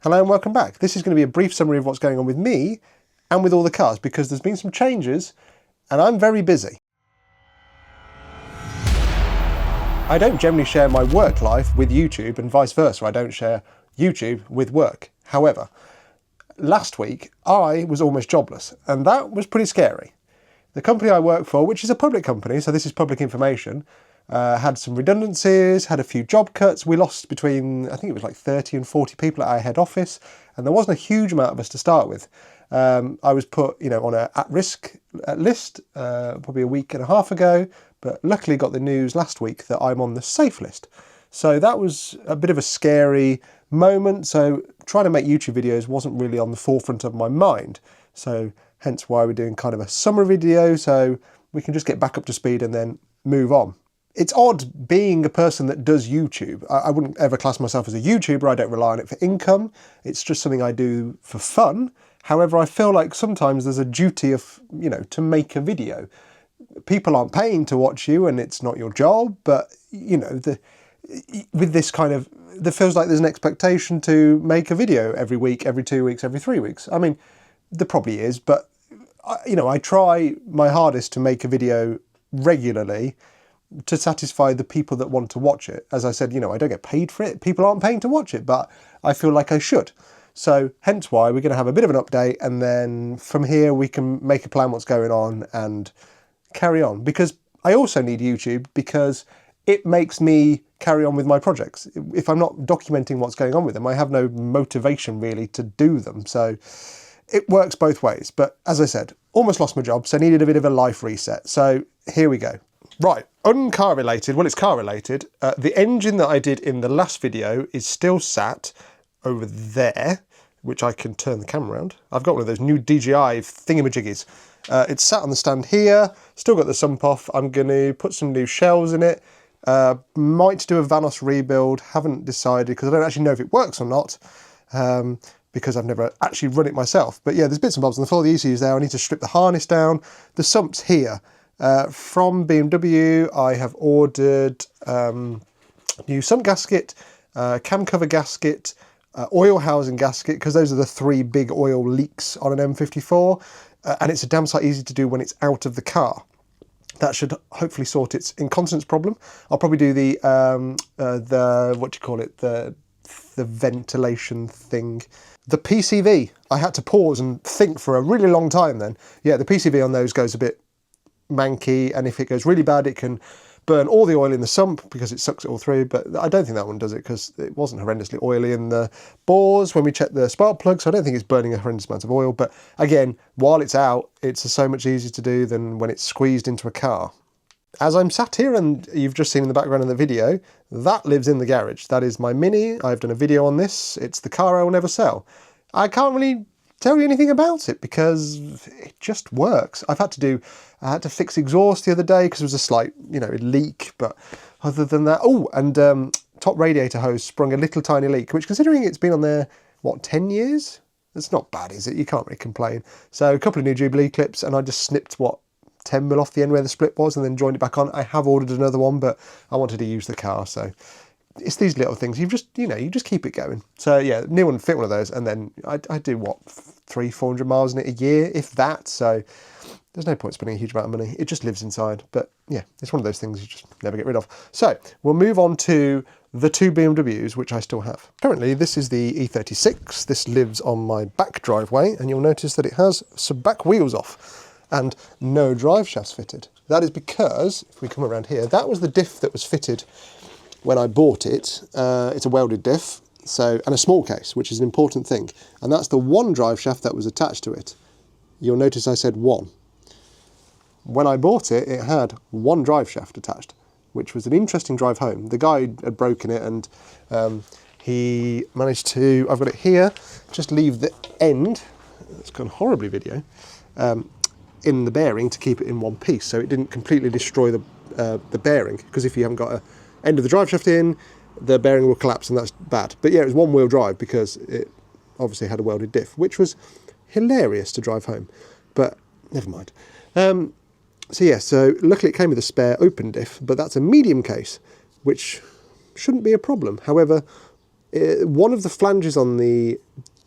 Hello and welcome back. This is going to be a brief summary of what's going on with me and with all the cars because there's been some changes and I'm very busy. I don't generally share my work life with YouTube and vice versa. I don't share YouTube with work. However, last week I was almost jobless and that was pretty scary. The company I work for, which is a public company, so this is public information, had some redundancies, had a few job cuts. We lost between, I think it was like 30 and 40 people at our head office, and there wasn't a huge amount of us to start with. I was put, on a at-risk list probably a week and a half ago, but luckily got the news last week that I'm on the safe list. So that was a bit of a scary moment. So trying to make YouTube videos wasn't really on the forefront of my mind. So hence why we're doing kind of a summer video, so we can just get back up to speed and then move on. It's odd being a person that does YouTube. I wouldn't ever class myself as a YouTuber. I don't rely on it for income. It's just something I do for fun. However, I feel like sometimes there's a duty of, to make a video. People aren't paying to watch you and it's not your job, but, with this kind of, there feels like there's an expectation to make a video every week, every 2 weeks, every 3 weeks. I mean, there probably is, but, I try my hardest to make a video regularly to satisfy the people that want to watch it. As I said, I don't get paid for it. People aren't paying to watch it, but I feel like I should. So hence why we're going to have a bit of an update, and then from here we can make a plan what's going on and carry on. Because I also need YouTube because it makes me carry on with my projects. If I'm not documenting what's going on with them, I have no motivation really to do them. So it works both ways. But as I said, almost lost my job, so needed a bit of a life reset. So here we go. Right, uncar related, well it's car related. The engine that I did in the last video is still sat over there, which I can turn the camera around. I've got one of those new DJI thingamajiggies. It's sat on the stand here, still got the sump off. I'm going to put some new shells in it. Might do a Vanos rebuild, haven't decided because I don't actually know if it works or not. Because I've never actually run it myself. But yeah, there's bits and bobs on the floor. The ECU's there. I need to strip the harness down. The sump's here. From BMW, I have ordered new sump gasket, cam cover gasket, oil housing gasket, because those are the 3 big oil leaks on an M54, and it's a damn sight easy to do when it's out of the car. That should hopefully sort its incontinence problem. I'll probably do the ventilation thing. The PCV, I had to pause and think for a really long time then. Yeah, the PCV on those goes a bit manky, and if it goes really bad it can burn all the oil in the sump because it sucks it all through, but I don't think that one does it because it wasn't horrendously oily in the bores when we checked the spark plug, so I don't think it's burning a horrendous amount of oil. But again, while it's out, it's so much easier to do than when it's squeezed into a car. As I'm sat here, and you've just seen in the background of the video, that lives in the garage. That is my Mini. I've done a video on this. It's the car I will never sell. I can't really tell you anything about it because it just works. I had to fix exhaust the other day because there was a slight, leak, but other than that, top radiator hose sprung a little tiny leak, which considering it's been on there, 10 years? It's not bad, is it? You can't really complain. So a couple of new Jubilee clips, and I just snipped, 10mm off the end where the split was and then joined it back on. I have ordered another one, but I wanted to use the car, so it's these little things. You just keep it going. So yeah, new one, fit one of those, and then I do 300-400 miles in it a year, if that. So there's no point spending a huge amount of money. It just lives inside. But yeah, it's one of those things you just never get rid of. So we'll move on to the 2 BMWs, which I still have. Currently, this is the E36. This lives on my back driveway, and you'll notice that it has some back wheels off and no drive shafts fitted. That is because, if we come around here, that was the diff that was fitted when I bought it. It's a welded diff, and a small case, which is an important thing. And that's the one drive shaft that was attached to it. You'll notice I said one. When I bought it, it had one drive shaft attached, which was an interesting drive home. The guy had broken it, and he managed to, I've got it here, just leave the end, it's gone horribly video, in the bearing to keep it in one piece, so it didn't completely destroy the bearing, because if you haven't got a end of the drive shaft in, the bearing will collapse, and that's bad. But yeah, it was one-wheel drive because it obviously had a welded diff, which was hilarious to drive home, but never mind. So luckily it came with a spare open diff, but that's a medium case, which shouldn't be a problem. However, One of the flanges on the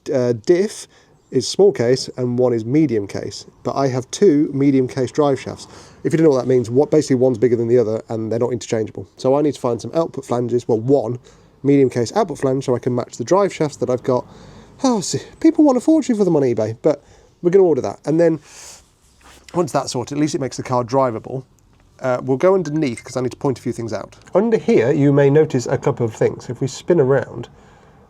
diff is small case and one is medium case, but I have two medium case drive shafts. If you don't know what that means, basically one's bigger than the other and they're not interchangeable. So I need to find some output flanges, well, one medium case output flange so I can match the drive shafts that I've got. Oh, see, people want a fortune for them on eBay, but we're going to order that. And then once that's sorted, at least it makes the car drivable. We'll go underneath because I need to point a few things out. Under here, you may notice a couple of things. If we spin around,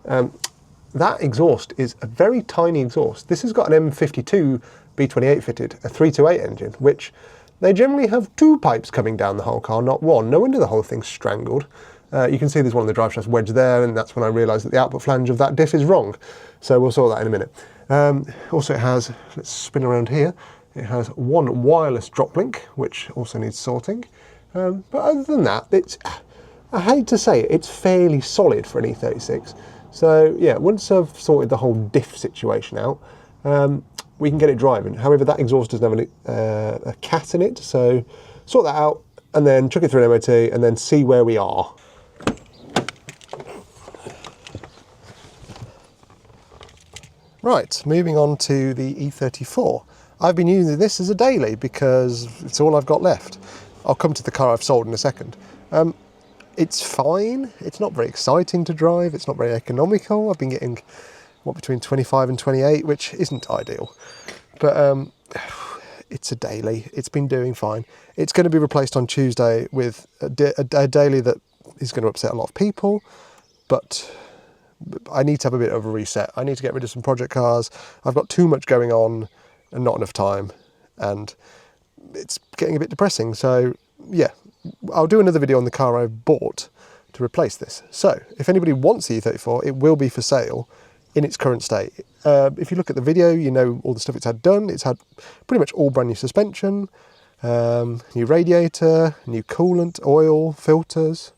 that exhaust is a very tiny exhaust. This has got an M52 B28 fitted, a 328 engine, which they generally have two pipes coming down the whole car, not one. No wonder the whole thing's strangled. You can see there's one of the drive shafts wedged there, and that's when I realised that the output flange of that diff is wrong. So we'll sort that in a minute. Also it has, let's spin around here, it has one wireless drop link, which also needs sorting. But other than that, I hate to say it, it's fairly solid for an E36. So yeah, once I've sorted the whole diff situation out, we can get it driving. However, that exhaust doesn't have a cat in it, so sort that out and then chuck it through an MOT and then see where we are. Right, moving on to the E34. I've been using this as a daily because it's all I've got left. I'll come to the car I've sold in a second. It's fine. It's not very exciting to drive. It's not very economical. I've been getting, between 25 and 28, which isn't ideal. But it's a daily. It's been doing fine. It's going to be replaced on Tuesday with a daily that is going to upset a lot of people, but I need to have a bit of a reset. I need to get rid of some project cars. I've got too much going on and not enough time, and it's getting a bit depressing. So yeah, I'll do another video on the car I've bought to replace this. So if anybody wants the E34, it will be for sale in its current state. If you look at the video, you know all the stuff it's had done. It's had pretty much all brand new suspension, new radiator, new coolant, oil, filters,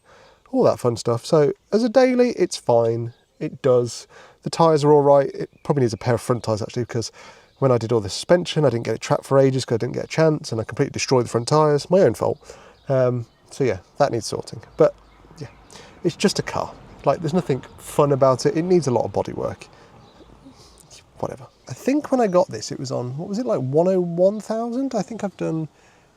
all that fun stuff. So as a daily, it's fine. It does. The tyres are all right. It probably needs a pair of front tyres actually, because when I did all the suspension, I didn't get it trapped for ages because I didn't get a chance, and I completely destroyed the front tyres. My own fault. So yeah, that needs sorting. But yeah, it's just a car. Like, there's nothing fun about it. It needs a lot of bodywork. Whatever. I think when I got this, it was on, what was it, like 101,000? I think I've done,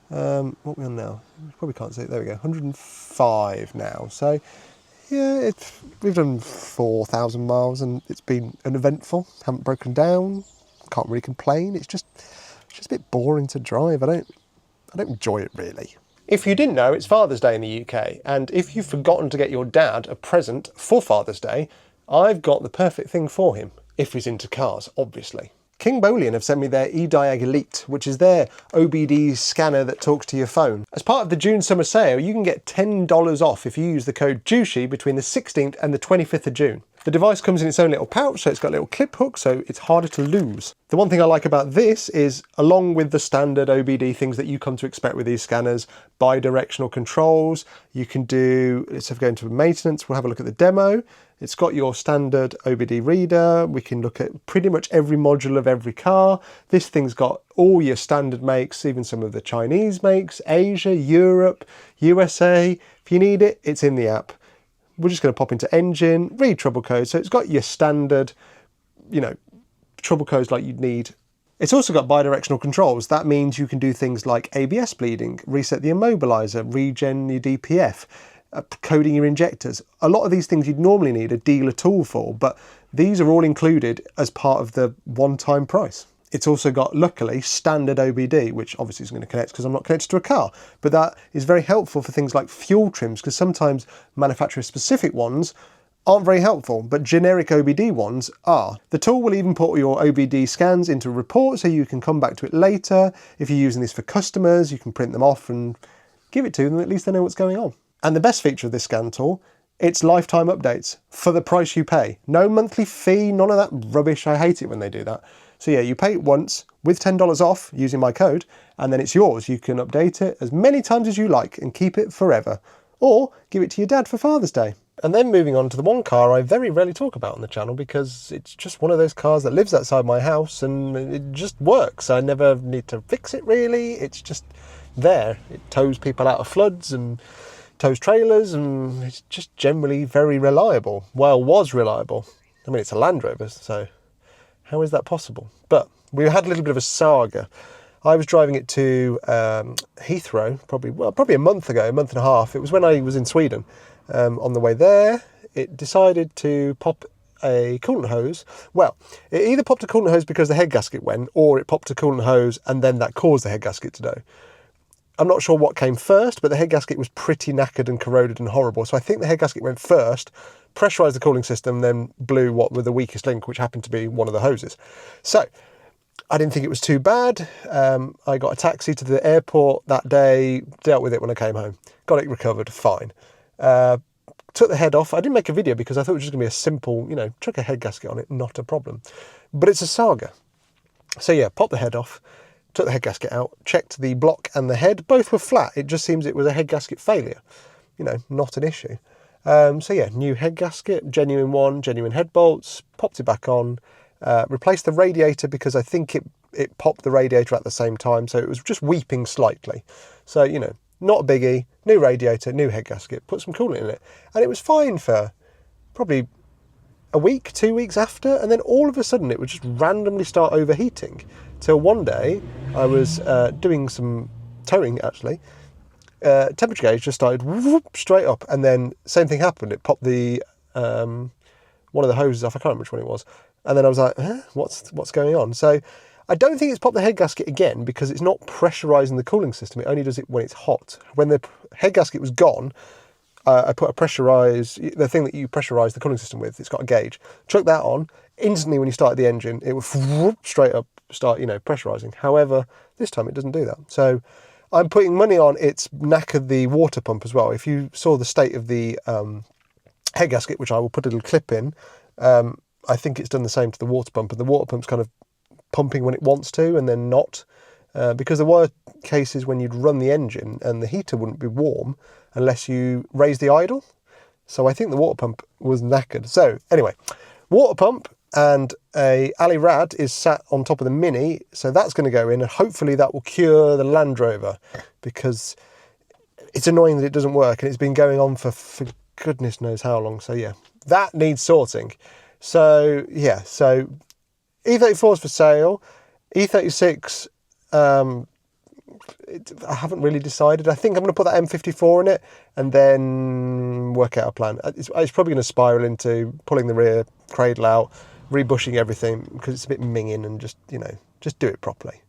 what are we on now? You probably can't see it. There we go, 105 now. So yeah, we've done 4,000 miles and it's been uneventful. Haven't broken down. Can't really complain. It's just a bit boring to drive. I don't enjoy it really. If you didn't know, it's Father's Day in the UK, and if you've forgotten to get your dad a present for Father's Day, I've got the perfect thing for him, if he's into cars, obviously. KINGBOLEN have sent me their Ediag Elite, which is their OBD scanner that talks to your phone. As part of the June summer sale, you can get $10 off if you use the code Jooshy between the 16th and the 25th of June. The device comes in its own little pouch, so it's got a little clip hook, so it's harder to lose. The one thing I like about this is, along with the standard OBD things that you come to expect with these scanners, bi-directional controls, you can do, let's go into maintenance, we'll have a look at the demo. It's got your standard OBD reader. We can look at pretty much every module of every car. This thing's got all your standard makes, even some of the Chinese makes, Asia, Europe, USA. If you need it, it's in the app. We're just going to pop into engine, read trouble codes. So it's got your standard, trouble codes like you'd need. It's also got bidirectional controls. That means you can do things like ABS bleeding, reset the immobilizer, regen your DPF, coding your injectors. A lot of these things you'd normally need a dealer tool for, but these are all included as part of the one-time price. It's also got, luckily, standard OBD, which obviously isn't going to connect because I'm not connected to a car, but that is very helpful for things like fuel trims, because sometimes manufacturer-specific ones aren't very helpful, but generic OBD ones are. The tool will even put your OBD scans into a report so you can come back to it later. If you're using this for customers, you can print them off and give it to them, at least they know what's going on. And the best feature of this scan tool, it's lifetime updates for the price you pay. No monthly fee, none of that rubbish. I hate it when they do that. So yeah, you pay it once with $10 off using my code, and then it's yours. You can update it as many times as you like and keep it forever, or give it to your dad for Father's Day. And then moving on to the one car I very rarely talk about on the channel because it's just one of those cars that lives outside my house and it just works. I never need to fix it really. It's just there. It tows people out of floods and tows trailers, and it's just generally very reliable. Well, was reliable. I mean, it's a Land Rover, so how is that possible? But we had a little bit of a saga. I was driving it to Heathrow probably a month ago, a month and a half. It was when I was in Sweden. On the way there, it decided to pop a coolant hose. Well, it either popped a coolant hose because the head gasket went, or it popped a coolant hose and then that caused the head gasket to go. I'm not sure what came first, but the head gasket was pretty knackered and corroded and horrible. So I think the head gasket went first, pressurised the cooling system, then blew what were the weakest link, which happened to be one of the hoses. So I didn't think it was too bad. I got a taxi to the airport that day, dealt with it when I came home. Got it recovered, fine. Took the head off. I didn't make a video because I thought it was just going to be a simple, chuck a head gasket on it, not a problem. But it's a saga. So yeah, popped the head off, took the head gasket out, checked the block and the head. Both were flat. It just seems it was a head gasket failure. Not an issue. So yeah, new head gasket, genuine one, genuine head bolts, popped it back on, replaced the radiator because I think it popped the radiator at the same time. So it was just weeping slightly. So, not a biggie, new radiator, new head gasket, put some coolant in it. And it was fine for probably a week, 2 weeks after. And then all of a sudden it would just randomly start overheating. Till one day I was doing some towing actually. Temperature gauge just started whoop, straight up. And then same thing happened. It popped the one of the hoses off. I can't remember which one it was. And then I was like, what's going on? So I don't think it's popped the head gasket again because it's not pressurising the cooling system. It only does it when it's hot. When the head gasket was gone, I put the thing that you pressurise the cooling system with, it's got a gauge. Chuck that on. Instantly when you started the engine, it would straight up start, pressurising. However, this time it doesn't do that. So I'm putting money on it's knackered the water pump as well. If you saw the state of the head gasket, which I will put a little clip in, I think it's done the same to the water pump. And the water pump's kind of pumping when it wants to and then not, because there were cases when you'd run the engine and the heater wouldn't be warm unless you raise the idle. So I think the water pump was knackered. So anyway, water pump and a Ali Rad is sat on top of the Mini, so that's going to go in and hopefully that will cure the Land Rover, because it's annoying that it doesn't work and it's been going on for goodness knows how long. So yeah, that needs sorting. So yeah, so E34 is for sale. E36, I haven't really decided. I think I'm going to put that M54 in it and then work out a plan. It's probably going to spiral into pulling the rear cradle out, rebushing everything because it's a bit minging and just do it properly.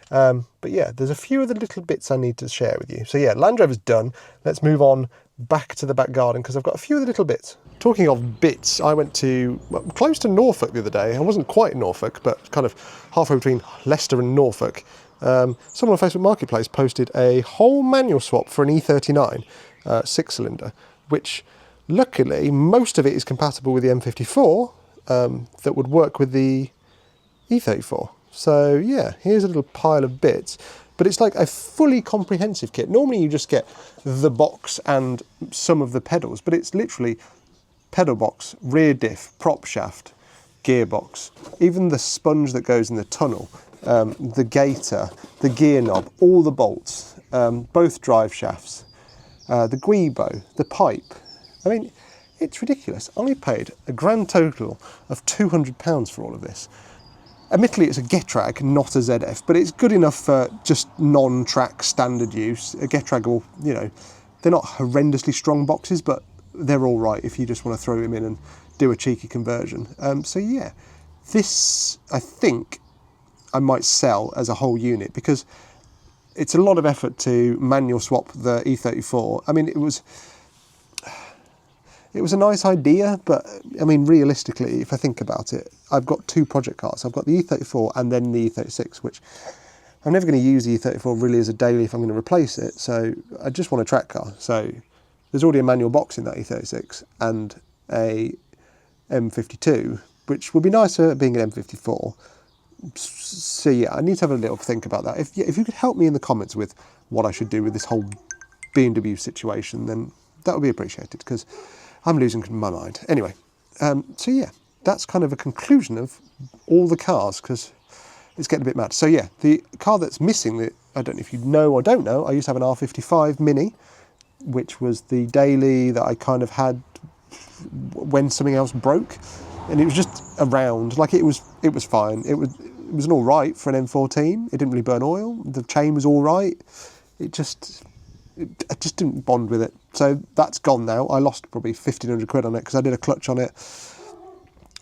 But yeah, there's a few other little bits I need to share with you. So yeah, Land Rover's done. Let's move on back to the back garden because I've got a few other little bits. Talking of bits, I went close to Norfolk the other day. I wasn't quite in Norfolk, but kind of halfway between Leicester and Norfolk. Someone on Facebook Marketplace posted a whole manual swap for an E39 6-cylinder, which luckily most of it is compatible with the M54 that would work with the E34. So yeah, here's a little pile of bits, but it's like a fully comprehensive kit. Normally you just get the box and some of the pedals, but it's literally pedal box, rear diff, prop shaft, gearbox, even the sponge that goes in the tunnel, the gator, the gear knob, all the bolts, both drive shafts, the guibo, the pipe. I mean, it's ridiculous. I paid a grand total of £200 for all of this. Admittedly, it's a Getrag, not a ZF, but it's good enough for just non-track standard use. A Getrag will, they're not horrendously strong boxes, but they're all right if you just want to throw them in and do a cheeky conversion. So yeah, this I think I might sell as a whole unit because it's a lot of effort to manual swap the E34. I mean, it was a nice idea, but I mean, realistically, if I think about it, I've got two project cars. I've got the E34 and then the E36, which I'm never going to use the E34 really as a daily if I'm going to replace it. So I just want a track car. So there's already a manual box in that E36 and a M52, which would be nicer being an M54. So yeah, I need to have a little think about that. If you could help me in the comments with what I should do with this whole BMW situation, then that would be appreciated because I'm losing my mind. Anyway, so yeah, that's kind of a conclusion of all the cars because it's getting a bit mad. So yeah, the car that's missing, I don't know if you know or don't know, I used to have an R55 Mini. which was the daily that I kind of had when something else broke, and it was just around. Like it was fine. It was an all right for an M14. It didn't really burn oil. The chain was all right. I just didn't bond with it. So that's gone now. I lost probably 1,500 quid on it because I did a clutch on it,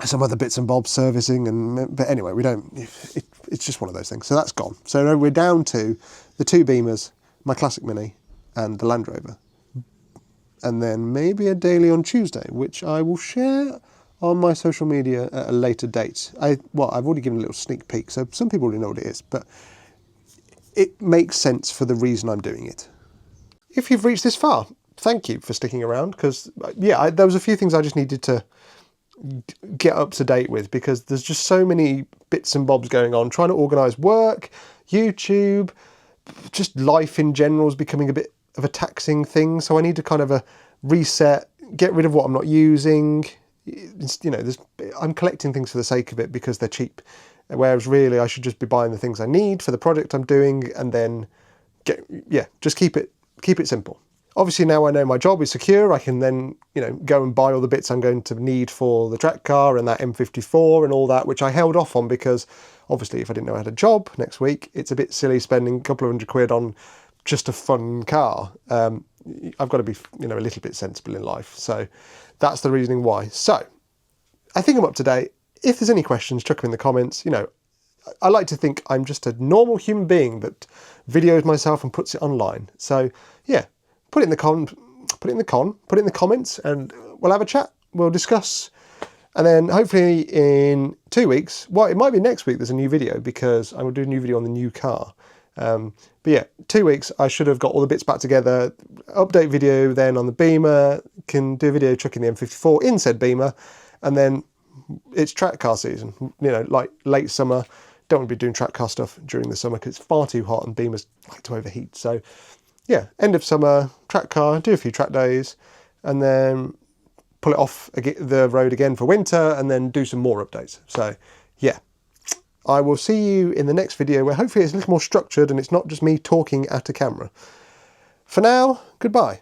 some other bits and bobs servicing, but anyway, it's just one of those things. So that's gone. So we're down to the 2 Beamers, my Classic Mini, and the Land Rover. And then maybe a daily on Tuesday, which I will share on my social media at a later date. I've already given a little sneak peek, so some people already know what it is, but it makes sense for the reason I'm doing it. If you've reached this far, thank you for sticking around, because there was a few things I just needed to get up to date with, because there's just so many bits and bobs going on, trying to organise work, YouTube, just life in general is becoming a bit of a taxing thing, so I need to kind of reset, get rid of what I'm not using. I'm collecting things for the sake of it because they're cheap, whereas really I should just be buying the things I need for the project I'm doing, and then just keep it simple. Obviously now I know my job is secure, I can then go and buy all the bits I'm going to need for the track car and that M54 and all that, which I held off on because obviously if I didn't know I had a job next week, it's a bit silly spending a couple of £100 on just a fun car. I've got to be a little bit sensible in life, so that's the reasoning why. So I think I'm up to date. If there's any questions, chuck them in the comments. I like to think I'm just a normal human being that videos myself and puts it online. So yeah, put it in the comments, and we'll have a chat. We'll discuss, and then hopefully in 2 weeks, well, it might be next week, there's a new video because I will do a new video on the new car. But yeah, 2 weeks, I should have got all the bits back together. Update video then on the Beamer, can do a video chucking the M54 in said Beamer, and then it's track car season, like late summer. Don't want to be doing track car stuff during the summer because it's far too hot and Beamers like to overheat. So yeah, end of summer, track car, do a few track days, and then pull it off the road again for winter, and then do some more updates. So yeah, I will see you in the next video where hopefully it's a little more structured and it's not just me talking at a camera. For now, goodbye.